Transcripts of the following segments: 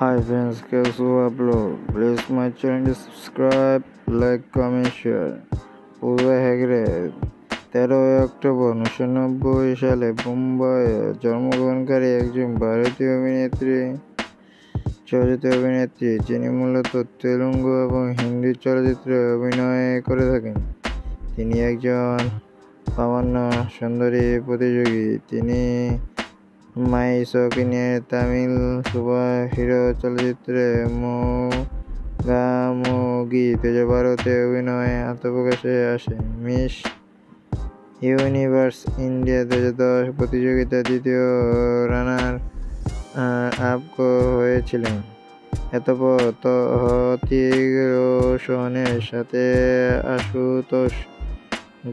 Hi friends, कैसे हो आप लोग? Please my channel subscribe, like, comment, share. Puja Hegde 13 October 1990 সালে মুম্বাইয়ে জন্মগ্রহণকারী একজন ভারতীয় অভিনেত্রী, চলচ্চিত্র অভিনেত্রী যিনি মূলত তেলুগু এবং হিন্দি চলচ্চিত্রে অভিনয় করে থাকেন। তিনি একজন প্রামাণ্য সুন্দরী প্রতিযোগী। তিনি মাই শৌখিনের তামিল সুপারহিরো চলচ্চিত্র মোগামোগি 2012-তে অভিনয়ে আত্মপ্রকাশে আসেন। মিস ইউনিভার্স ইন্ডিয়া 2010 প্রতিযোগিতায় দ্বিতীয় রানার আপ হয়েছিলেন। এরপর হৃতিক রোশনের সাথে আশুতোষ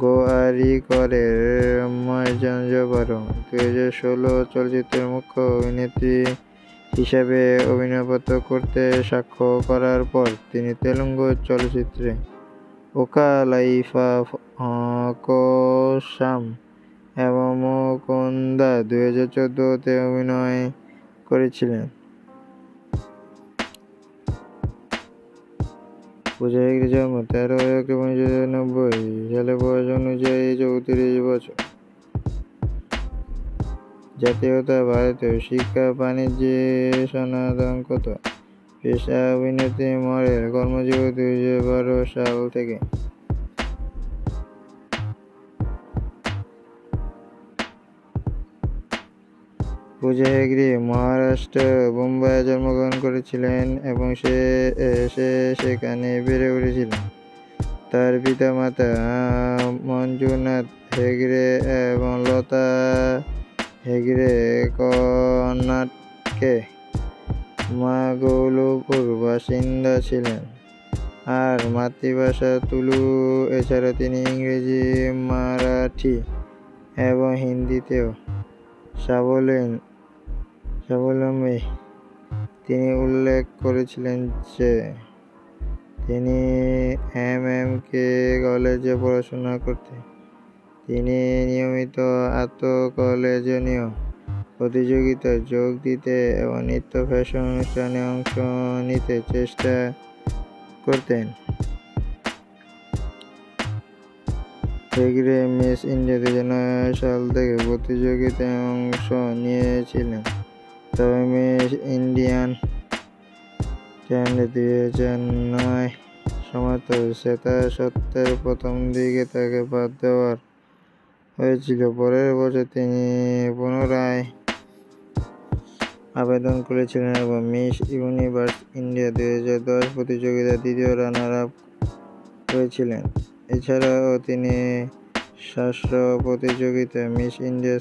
গোয়ারিকরের মর্যাদাবারো 2016 চলচ্চিত্রের মুখ্য অভিনেত্রী হিসাবে অভিনয়পত্র করতে স্বাক্ষর করার পর তিনি তেলুগু চলচ্চিত্রে ওকা লাইফ কোসাম এবং মুকুন্দা 2014-তে অভিনয় করেছিলেন। পূজা হেগড়ে জন্ম 13 অক্টোবর 1990 সালে, বয়স অনুযায়ী 34 বছর। জাতীয়তা ভারতীয়, শিক্ষা বাণিজ্যে স্নাতকোত্তর, পেশা অভিনেত্রী, মডেল, কর্মজীবন 2012 সাল থেকে। পূজা হেগড়ে মহারাষ্ট্র মুম্বাইয়ে জন্মগ্রহণ করেছিলেন এবং সেখানে বেড়ে উঠেছিলেন। তার পিতামাতা মঞ্জুনাথ হেগড়ে এবং লতা হেগড়ে কর্ণাটকে মাঙ্গলুপুর বাসিন্দা ছিলেন আর মাতৃভাষা তুলু। এছাড়া তিনি ইংরেজি, মারাঠি এবং হিন্দিতেও স্বাবলম্বী। তিনি উল্লেখ করেছিলেন যে তিনি এমএমকে কলেজে পড়াশোনা করতেন। তিনি নিয়মিত আন্তঃকলেজীয় প্রতিযোগিতায় যোগ দিতে এবং নৃত্য ফ্যাশন অনুষ্ঠানে অংশ নিতে চেষ্টা করতেন। হেগড়ে মিস ইন্ডিয়া 2009 সাল থেকে প্রতিযোগিতায় অংশ নিয়েছিলেন, তবে মিস ইন্ডিয়ান ট্যালেন্ট 2009 সমর্থক স্বেচ্ছাসেবকদের প্রথম দিকে তাকে বাদ দেওয়া হয়েছিল। পরের বছর তিনি পুনরায় আবেদন করেছিলেন এবং মিস ইউনিভার্স ইন্ডিয়া 2010 প্রতিযোগিতায় দ্বিতীয় রানার আপ হয়েছিলেন। এছাড়াও তিনি শাস্ত্র প্রতিযোগিতায় মিস ইন্ডিয়া